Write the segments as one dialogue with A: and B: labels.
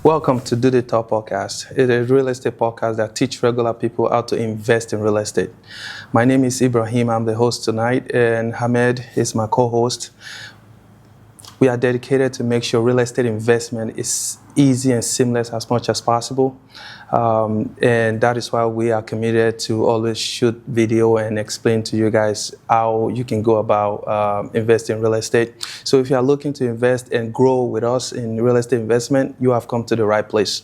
A: Welcome to Do the Talk podcast. It is a real estate podcast that teach regular people how to invest in real estate. My name is Ibrahim. I'm the host tonight, and Hamed is my co-host. We are dedicated to make sure real estate investment is easy and seamless as much as possible. And that is why we are committed to always shoot video and explain to you guys how you can go about investing in real estate. So if you are looking to invest and grow with us in real estate investment, you have come to the right place.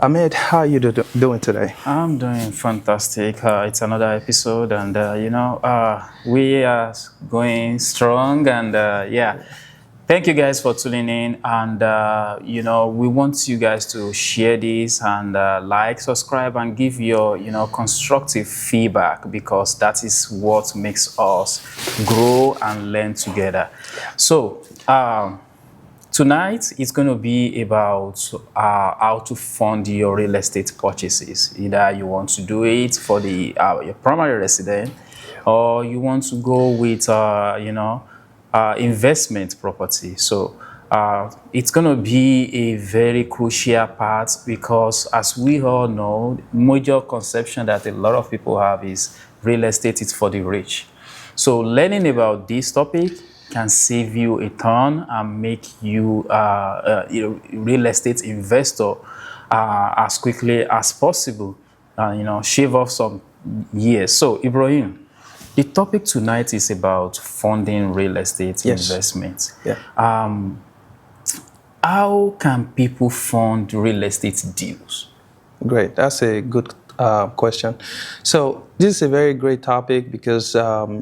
A: Ahmed, how are you doing today?
B: I'm doing fantastic. It's another episode, and we are going strong, and Thank you guys for tuning in, and we want you guys to share this and like, subscribe, and give your constructive feedback, because that is what makes us grow and learn together. So tonight it's going to be about how to fund your real estate purchases. Either you want to do it for your primary residence, or you want to go with investment property. So it's going to be a very crucial part, because as we all know, major conception that a lot of people have is real estate is for the rich. So learning about this topic can save you a ton and make you a real estate investor as quickly as possible, shave off some years. So Ibrahim, the topic tonight is about funding real estate investment.
A: Yeah.
B: How can people fund real estate deals?
A: Great. That's a good question. So this is a very great topic, because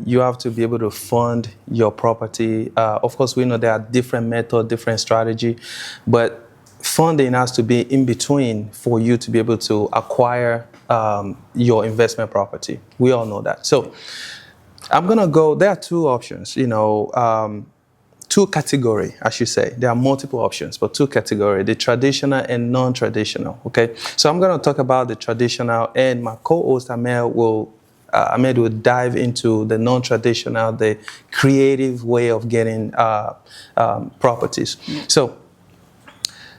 A: you have to be able to fund your property. Of course, we know there are different methods, different strategy, but funding has to be in between for you to be able to acquire your investment property. We all know that. So I'm going to go, there are two options, two category, I should say. There are multiple options, but two category, the traditional and non-traditional, okay? So I'm going to talk about the traditional, and my co-host Ahmed will dive into the non-traditional, the creative way of getting properties. So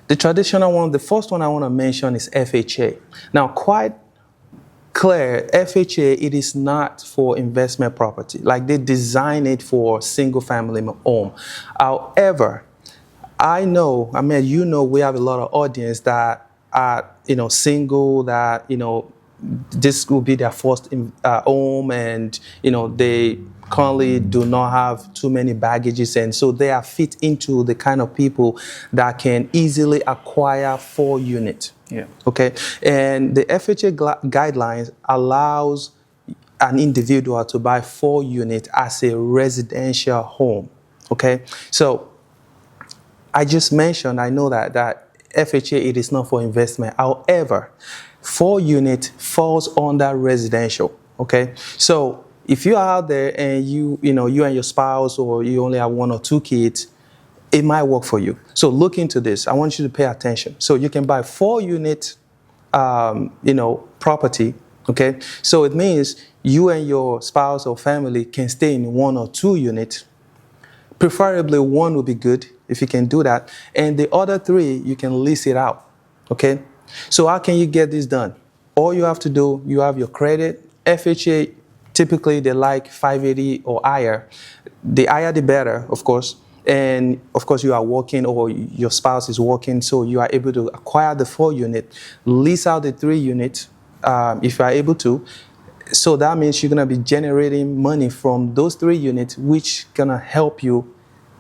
A: the traditional one, the first one I want to mention is FHA. Now, quite clear, FHA, it is not for investment property. Like, they design it for single family home. However, I know, we have a lot of audience that are, single, that, this will be their first home, and, they currently do not have too many baggages, and so they are fit into the kind of people that can easily acquire 4 units.
B: Yeah.
A: Okay. And the FHA guidelines allows an individual to buy 4 units as a residential home. Okay. So I just mentioned, I know that FHA, it is not for investment. However, 4 units falls under residential. Okay. So if you are out there and you and your spouse, or you only have 1 or 2 kids, it might work for you. So look into this. I want you to pay attention. So you can buy 4 unit, property. Okay. So it means you and your spouse or family can stay in 1 or 2 units. Preferably 1 would be good if you can do that. And the other 3, you can lease it out. Okay. So how can you get this done? All you have to do, you have your credit. FHA, typically they like 580 or higher. The higher the better, of course. And of course, you are working, or your spouse is working, so you are able to acquire the 4 unit, lease out the 3 units if you are able to. So that means you're going to be generating money from those 3 units, which going to help you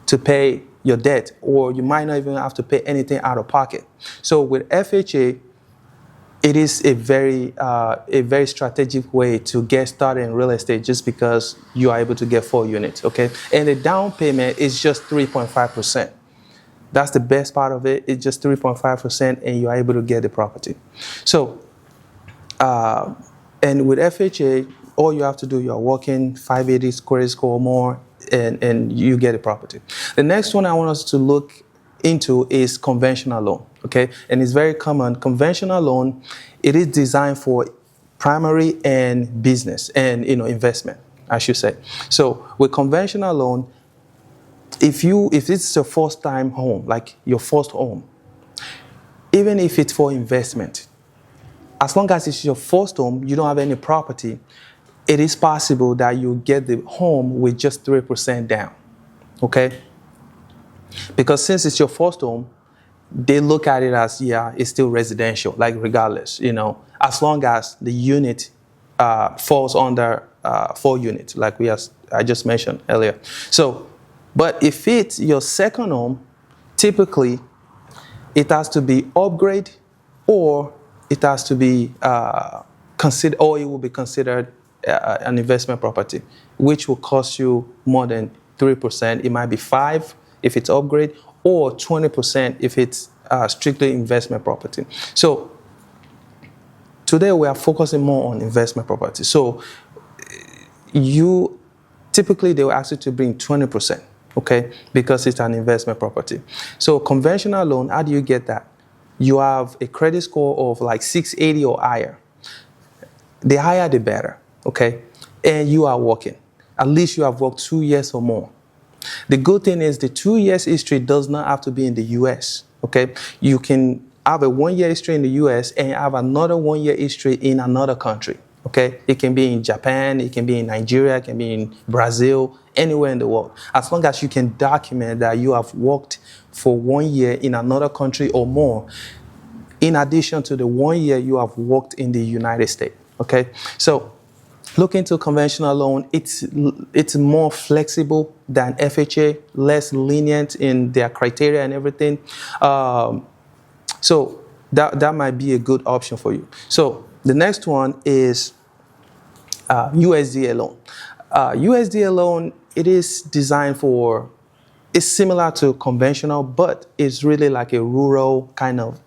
A: to pay your debt, or you might not even have to pay anything out of pocket. So with FHA, it is a very strategic way to get started in real estate, just because you are able to get 4 units, okay? And the down payment is just 3.5%. That's the best part of it. It's just 3.5%, and you are able to get the property. So, and with FHA, all you have to do, you are working 580 credit score or more, and you get a property. The next one I want us to look into is conventional loan, okay? And it's very common. Conventional loan, it is designed for primary and business and investment, I should say. So with conventional loan, if it's your first time home, like your first home, even if it's for investment, as long as it's your first home, you don't have any property, it is possible that you get the home with just 3% down, okay? Because since it's your first home, they look at it as, yeah, it's still residential, like regardless, as long as the unit falls under 4 units, like I just mentioned earlier. So, but if it's your second home, typically it has to be upgrade, or it has to be considered, or it will be considered an investment property, which will cost you more than 3%. It might be 5% if it's upgrade, or 20% if it's strictly investment property. So today we are focusing more on investment property. So typically they will ask you to bring 20%, okay, because it's an investment property. So conventional loan, how do you get that? You have a credit score of like 680 or higher. The higher, the better, okay? And you are working. At least you have worked 2 years or more. The good thing is the 2 years history does not have to be in the US, okay? You can have a 1 year history in the US and have another 1 year history in another country, okay? It can be in Japan, it can be in Nigeria, it can be in Brazil, anywhere in the world. As long as you can document that you have worked for 1 year in another country or more, in addition to the 1 year you have worked in the United States, okay? So look into conventional loan. It's more flexible than FHA, less lenient in their criteria and everything. So that might be a good option for you. So the next one is USDA loan. USDA loan, it is designed for, it's similar to conventional, but it's really like a rural kind of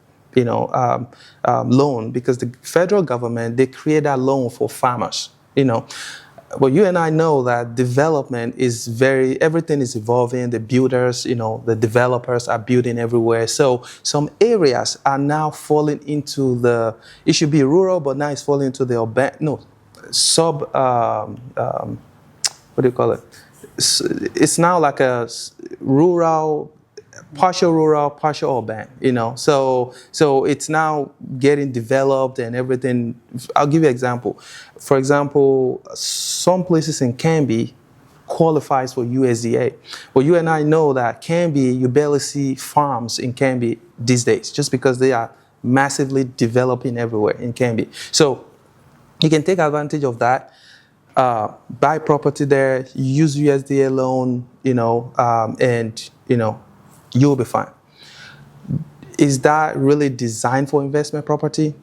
A: loan, because the federal government, they create that loan for farmers. But you and I know that development is everything is evolving. The builders, the developers are building everywhere. So some areas are now falling into it should be rural, but now it's falling into the what do you call it? It's now like a rural, partial urban, So it's now getting developed and everything. I'll give you an example. For example, some places in Canby qualifies for USDA. But you and I know that Canby, you barely see farms in Canby these days, just because they are massively developing everywhere in Canby. So you can take advantage of that. Buy property there, use USDA loan, and you'll be fine. Is that really designed for investment property?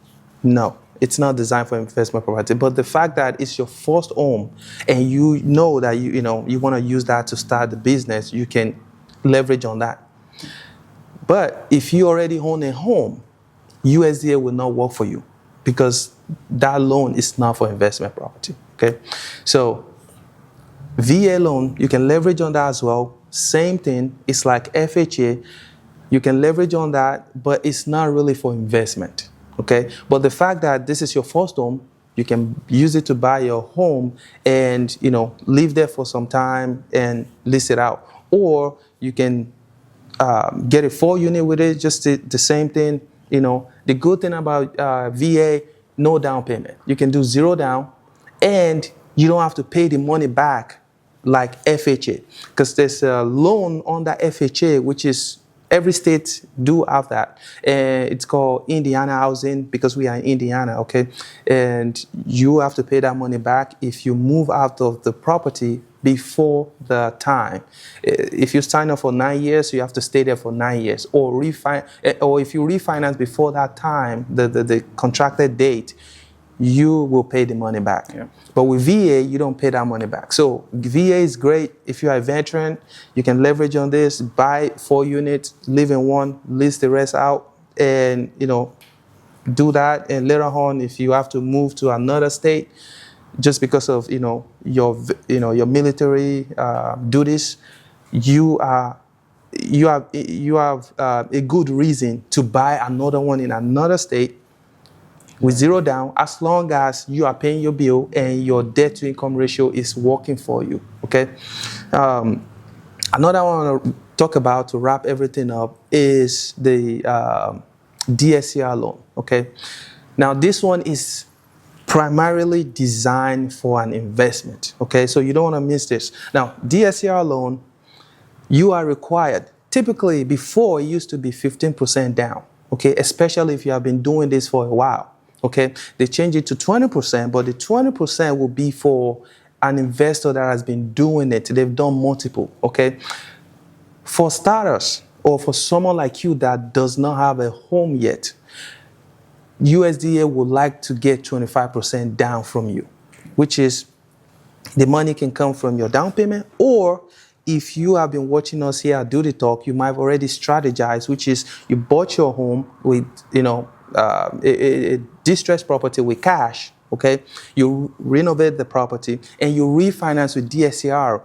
A: No, it's not designed for investment property. But the fact that it's your first home and you know that you want to use that to start the business, you can leverage on that. But if you already own a home, USDA will not work for you, because that loan is not for investment property, okay? So VA loan, you can leverage on that as well. Same thing, it's like FHA. You can leverage on that, but it's not really for investment, okay? But the fact that this is your first home, you can use it to buy your home and, live there for some time and lease it out. Or you can get a 4-unit with it, just the same thing. The good thing about VA, no down payment. You can do 0 down, and you don't have to pay the money back like FHA, because there's a loan under FHA, which is every state do have that. It's called Indiana housing, because we are in Indiana, okay? And you have to pay that money back if you move out of the property before the time. If you sign up for 9 years, you have to stay there for 9 years. Or if you refinance before that time, the contracted date, you will pay the money back. Yeah. But with VA, you don't pay that money back. So VA is great. If you are a veteran, you can leverage on this, buy 4 units, live in one, lease the rest out, and do that. And later on, if you have to move to another state, just because of your military duties, you have a good reason to buy another one in another state with 0 down, as long as you are paying your bill and your debt to income ratio is working for you, okay? Another one I want to talk about to wrap everything up is the DSCR loan, okay? Now, this one is primarily designed for an investment, okay? So you don't want to miss this. Now, DSCR loan, you are required, typically before it used to be 15% down, okay? Especially if you have been doing this for a while, okay? They changed it to 20%, but the 20% will be for an investor that has been doing it. They've done multiple, okay? For starters, or for someone like you that does not have a home yet, USDA would like to get 25% down from you, which is the money can come from your down payment, or if you have been watching us here at Do the Talk, you might have already strategized, which is you bought your home with, a distressed property with cash, okay? You renovate the property and you refinance with DSCR.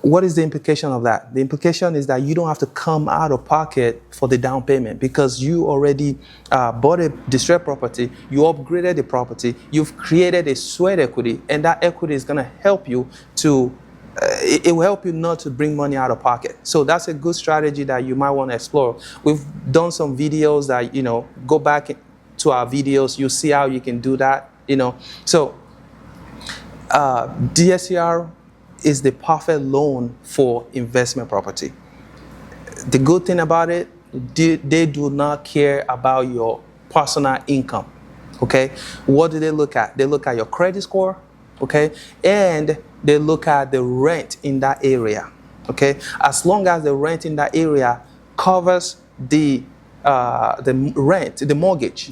A: What is the implication of that? The implication is that you don't have to come out of pocket for the down payment because you already bought a distressed property, you upgraded the property, you've created a sweat equity, and that equity is going to help you to, it will help you not to bring money out of pocket. So that's a good strategy that you might want to explore. We've done some videos that, go back to our videos, you see how you can do that, So DSCR is the perfect loan for investment property. The good thing about it, they do not care about your personal income, okay? What do they look at? They look at your credit score, okay? And they look at the rent in that area, okay? As long as the rent in that area covers the rent, the mortgage,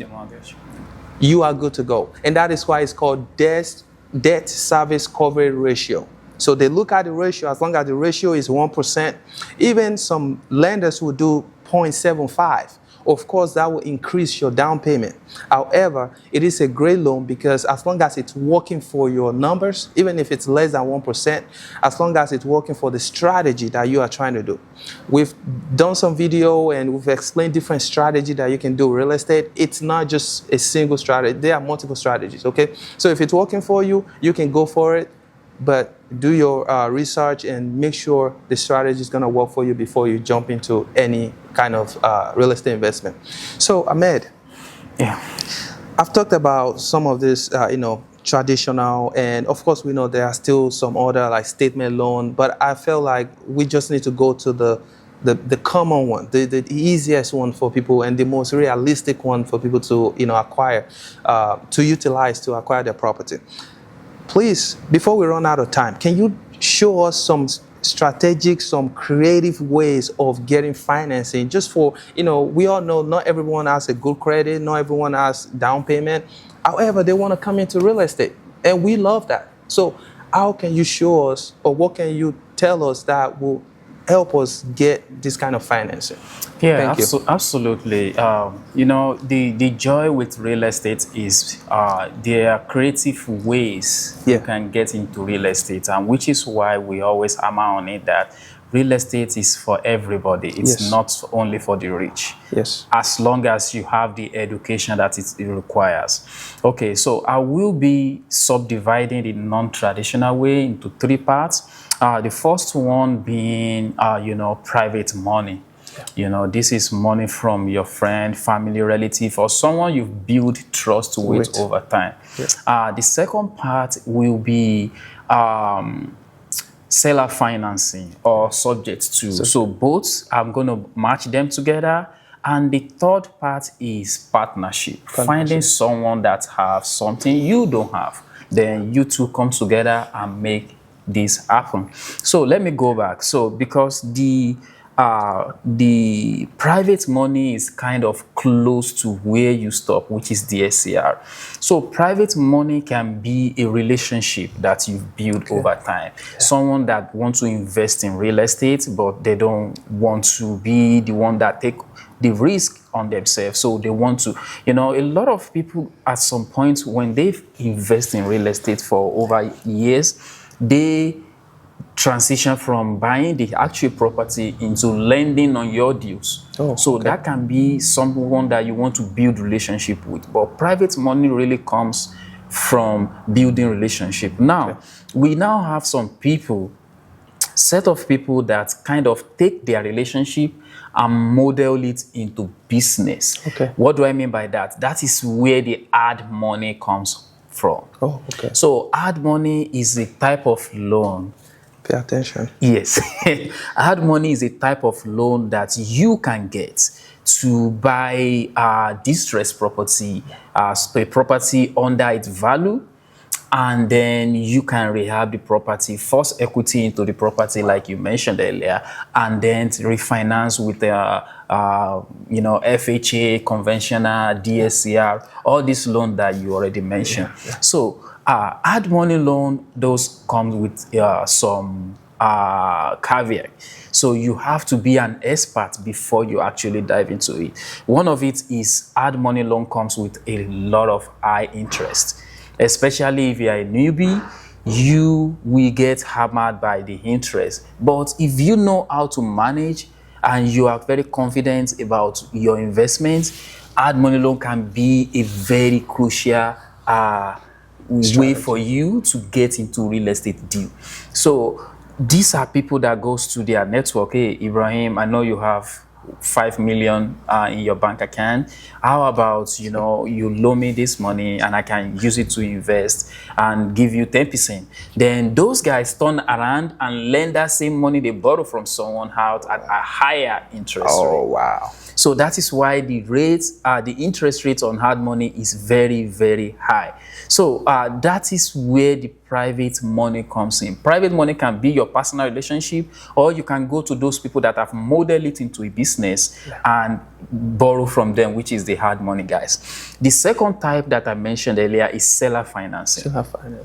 A: you are good to go. And that is why it's called debt service coverage ratio. So they look at the ratio. As long as the ratio is 1%, even some lenders will do 0.75. Of course, that will increase your down payment. However, it is a great loan because as long as it's working for your numbers, even if it's less than 1%, as long as it's working for the strategy that you are trying to do. We've done some video and we've explained different strategies that you can do real estate. It's not just a single strategy. There are multiple strategies, okay? So if it's working for you, you can go for it. But do your research and make sure the strategy is going to work for you before you jump into any kind of real estate investment. So, Ahmed, I've talked about some of this, traditional, and of course we know there are still some other like statement loan, but I feel like we just need to go to the common one, the easiest one for people and the most realistic one for people to acquire, to utilize to acquire their property. Please, before we run out of time, can you show us some strategic, some creative ways of getting financing just for, we all know not everyone has a good credit, not everyone has down payment. However, they want to come into real estate and we love that. So how can you show us or what can you tell us that will help us get this kind of financing?
B: Yeah, absolutely. The joy with real estate is there are creative ways you can get into real estate, and which is why we always hammer on it that real estate is for everybody. It's not only for the rich.
A: Yes.
B: As long as you have the education that it requires. Okay, so I will be subdividing the non-traditional way into three parts. The first one being, private money. This is money from your friend, family, relative, or someone you've built trust with over time. Yes. The second part will be seller financing or subject to. So both, I'm going to match them together. And the third part is partnership. Finding someone that has something you don't have. Then you two come together and make this happen. So let me go back. So because the private money is kind of close to where you stop, which is DSCR. So private money can be a relationship that you've built over time. Someone that wants to invest in real estate, but they don't want to be the one that take the risk on themselves. So they want to, a lot of people at some point when they invest in real estate for over years, they transition from buying the actual property into lending on your deals. That can be someone that you want to build relationship with. But private money really comes from building relationship. Now, we now have some people, set of people that kind of take their relationship and model it into business.
A: Okay.
B: What do I mean by that? That is where the hard money comes from.
A: Oh, okay.
B: So hard money is a type of loan.
A: Pay attention.
B: Yes. Hard money is a type of loan that you can get to buy distressed property, a property under its value, and then you can rehab the property, force equity into the property like you mentioned earlier, and then refinance with FHA, conventional, DSCR, all these loans that you already mentioned. Yeah. So hard money loan, those come with some caveat. So you have to be an expert before you actually dive into it. One of it is hard money loan comes with a lot of high interest. Especially if you are a newbie, you will get hammered by the interest. But if you know how to manage and you are very confident about your investments, hard money loan can be a very crucial way for you to get into real estate deal. So these are people that goes to their network. Hey, Ibrahim, I know you have 5 million in your bank account. How about, you loan me this money and I can use it to invest and give you 10%. Then those guys turn around and lend that same money they borrow from someone out at a higher interest rate.
A: Oh, wow.
B: So that is why the interest rates on hard money is very, very high. So that is where the private money comes in. Private money can be your personal relationship, or you can go to those people that have modeled it into a business and borrow from them, which is the hard money guys. The second type that I mentioned earlier is seller financing.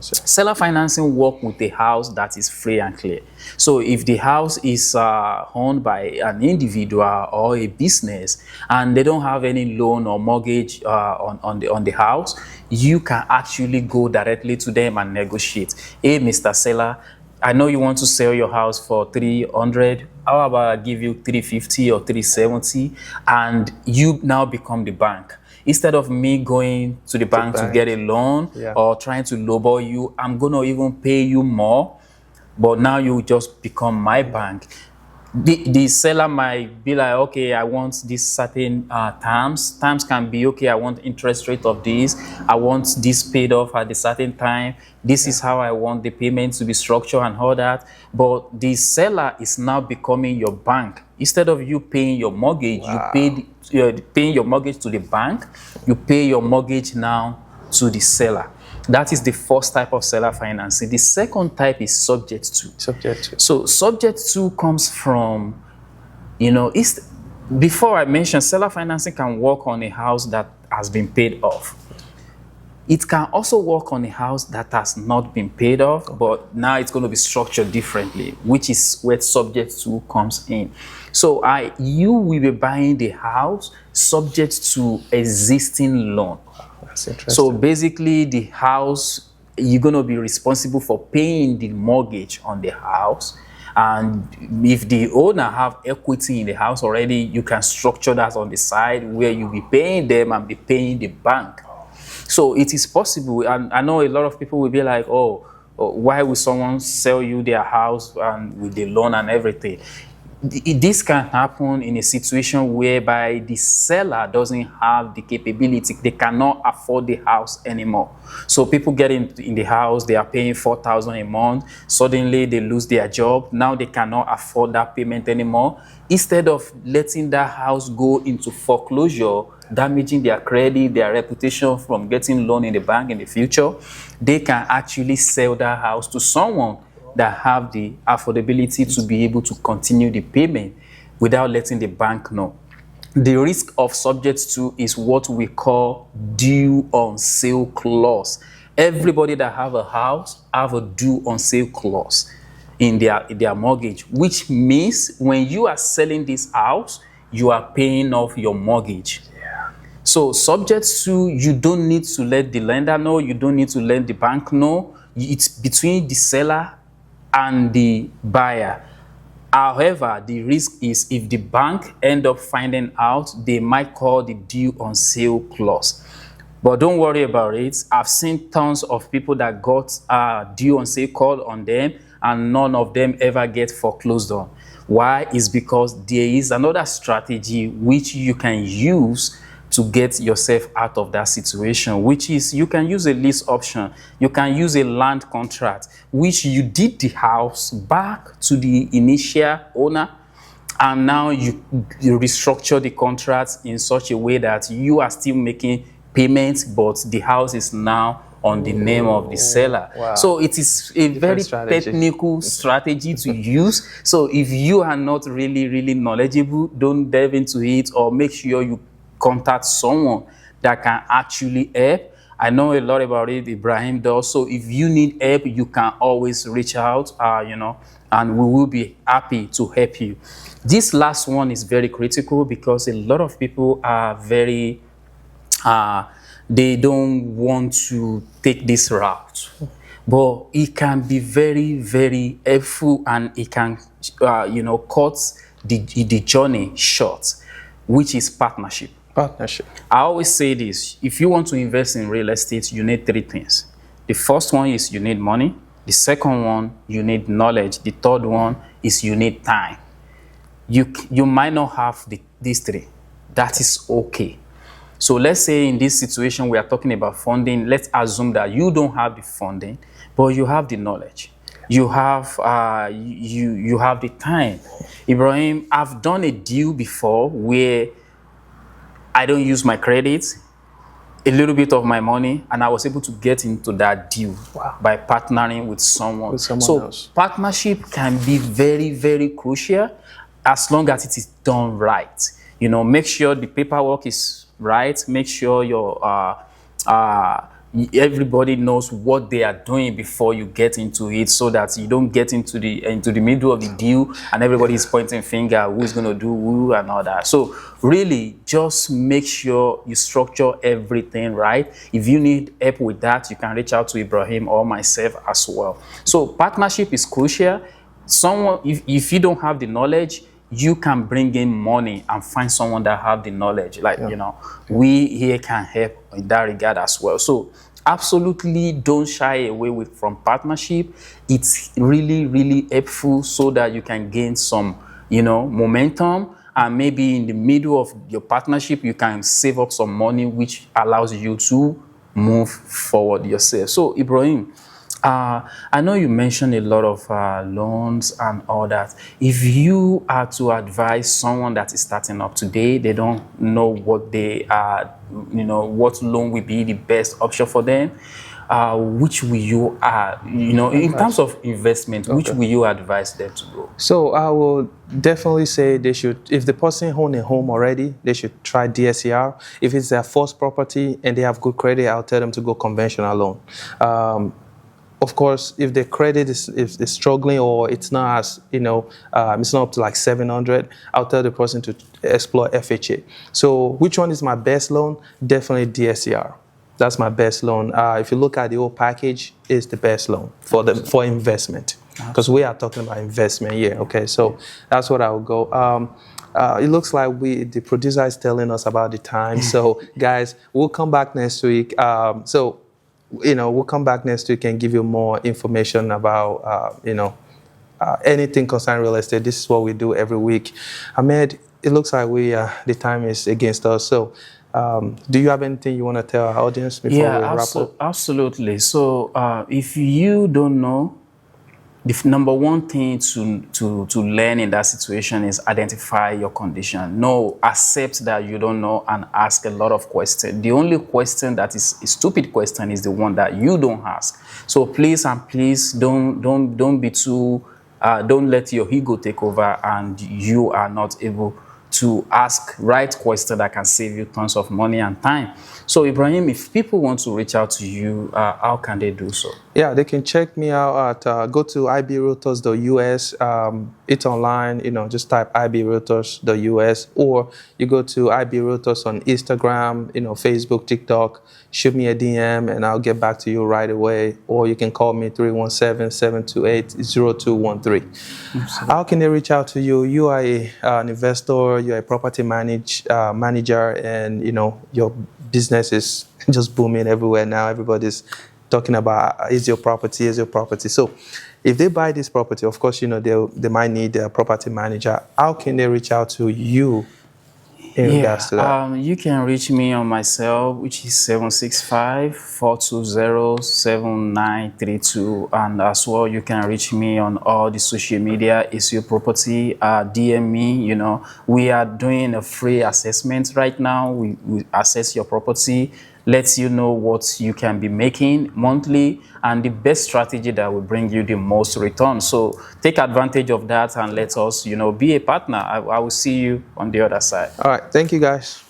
B: Seller financing work with a house that is free and clear. So if the house is owned by an individual or a business and they don't have any loan or mortgage on the house, you can actually go directly to them and negotiate. Hey, Mr. Seller, I know you want to sell your house for 300. How about I give you 350 or 370, and you now become the bank. Instead of me going to the bank to get a loan or trying to lowball you, I'm gonna even pay you more. But now you just become my bank. The seller might be like, okay, I want this certain terms. Terms can be, okay, I want interest rate of this. I want this paid off at a certain time. This is how I want the payment to be structured and all that. But the seller is now becoming your bank. Instead of you paying your mortgage, you're paying your mortgage to the bank. You pay your mortgage now to the seller. That is the first type of seller financing. The second type is subject to. So subject to comes from, before I mentioned, seller financing can work on a house that has been paid off. It can also work on a house that has not been paid off, but now it's going to be structured differently, which is where subject to comes in. So you will be buying the house subject to existing loan.
A: That's interesting.
B: So basically the house, you're going to be responsible for paying the mortgage on the house. And if the owner have equity in the house already, you can structure that on the side where you'll be paying them and be paying the bank. So it is possible. And I know a lot of people will be like, oh, why would someone sell you their house and with the loan and everything? This can happen in a situation whereby the seller doesn't have the capability. They cannot afford the house anymore. So people get in the house, they are paying $4,000 a month. Suddenly they lose their job. Now they cannot afford that payment anymore. Instead of letting that house go into foreclosure, damaging their credit, their reputation from getting loan in the bank in the future, they can actually sell that house to someone that have the affordability to be able to continue the payment without letting the bank know. The risk of subject to is what we call due on sale clause. Everybody that have a house have a due on sale clause in their mortgage, which means when you are selling this house, you are paying off your mortgage. So subject to, you don't need to let the lender know, you don't need to let the bank know. It's between the seller and the buyer. However, the risk is if the bank end up finding out, they might call the due on sale clause. But don't worry about it. I've seen tons of people that got due on sale called on them and none of them ever get foreclosed on. Why? Is because there is another strategy which you can use to get yourself out of that situation, which is you can use a lease option, you can use a land contract, which you did the house back to the initial owner, and now you restructure the contract in such a way that you are still making payments, but the house is now on the name of the seller.
A: Wow.
B: So it is a very technical strategy to use. So if you are not really knowledgeable, don't delve into it, or make sure you contact someone that can actually help. I know a lot about it, Ibrahim does. So if you need help, you can always reach out, and we will be happy to help you. This last one is very critical because a lot of people are very, they don't want to take this route. But it can be very helpful, and it can, cut the journey short, which is partnership.
A: Partnership.
B: I always say this: if you want to invest in real estate, you need three things. The first one is you need money. The second one, you need knowledge. The third one is you need time. You might not have these three. That is okay. So let's say in this situation we are talking about funding. Let's assume that you don't have the funding, but you have the knowledge. You have you have the time. Ibrahim, I've done a deal before where I don't use my credit, a little bit of my money, and I was able to get into that deal by partnering with someone. So
A: else.
B: Partnership can be very crucial as long as it is done right. Make sure the paperwork is right. Make sure everybody knows what they are doing before you get into it, so that you don't get into the middle of the deal and everybody is pointing finger who's going to do who and all that. So really just make sure you structure everything right. If you need help with that, you can reach out to Ibrahim or myself as well. So partnership is crucial. If you don't have the knowledge, you can bring in money and find someone that have the knowledge. We here can help in that regard as well. So absolutely don't shy away from partnership. It's really helpful so that you can gain some, momentum, and maybe in the middle of your partnership, you can save up some money, which allows you to move forward yourself. So Ibrahim, I know you mentioned a lot of loans and all that. If you are to advise someone that is starting up today, they don't know what they are, what loan will be the best option for them, which will you, in terms of investment, which will you advise them to go?
A: So I will definitely say they should, if the person owns a home already, they should try DSCR. If it's their first property and they have good credit, I'll tell them to go conventional loan. Of course, if the credit is struggling, or it's not as, it's not up to like 700, I'll tell the person to explore FHA. So which one is my best loan? Definitely DSCR. That's my best loan. If you look at the whole package, it's the best loan for investment, because we are talking about investment here. Okay, so that's what I will go. It looks like the producer is telling us about the time. So guys, we'll come back next week. We'll come back next week and give you more information about, anything concerning real estate. This is what we do every week. Ahmed, it looks like the time is against us. So do you have anything you want to tell our audience before we wrap up?
B: Absolutely. So if you don't know, the number one thing to learn in that situation is identify your condition. Accept that you don't know and ask a lot of questions. The only question that is a stupid question is the one that you don't ask. So please don't be too, don't let your ego take over and you are not able to ask right questions that can save you tons of money and time. So Ibrahim, if people want to reach out to you, how can they do so?
A: Yeah, they can check me out at, go to ibrealtors.us. It's online, just type ibrealtors.us, or you go to ibrealtors on Instagram, Facebook, TikTok, shoot me a DM and I'll get back to you right away. Or you can call me 317-728-0213. How can they reach out to you? You are an investor, you're a property manager, and your business is just booming everywhere now. Everybody's talking about is your property. So If they buy this property, of course, they might need a property manager. How can they reach out to you in regards to that?
B: You can reach me on my cell, which is 765-420-7932. And as well, you can reach me on all the social media. It's Your Property. DM me. We are doing a free assessment right now. We assess your property, lets you know what you can be making monthly and the best strategy that will bring you the most return. So take advantage of that and let us, be a partner. I will see you on the other side.
A: All right. Thank you, guys.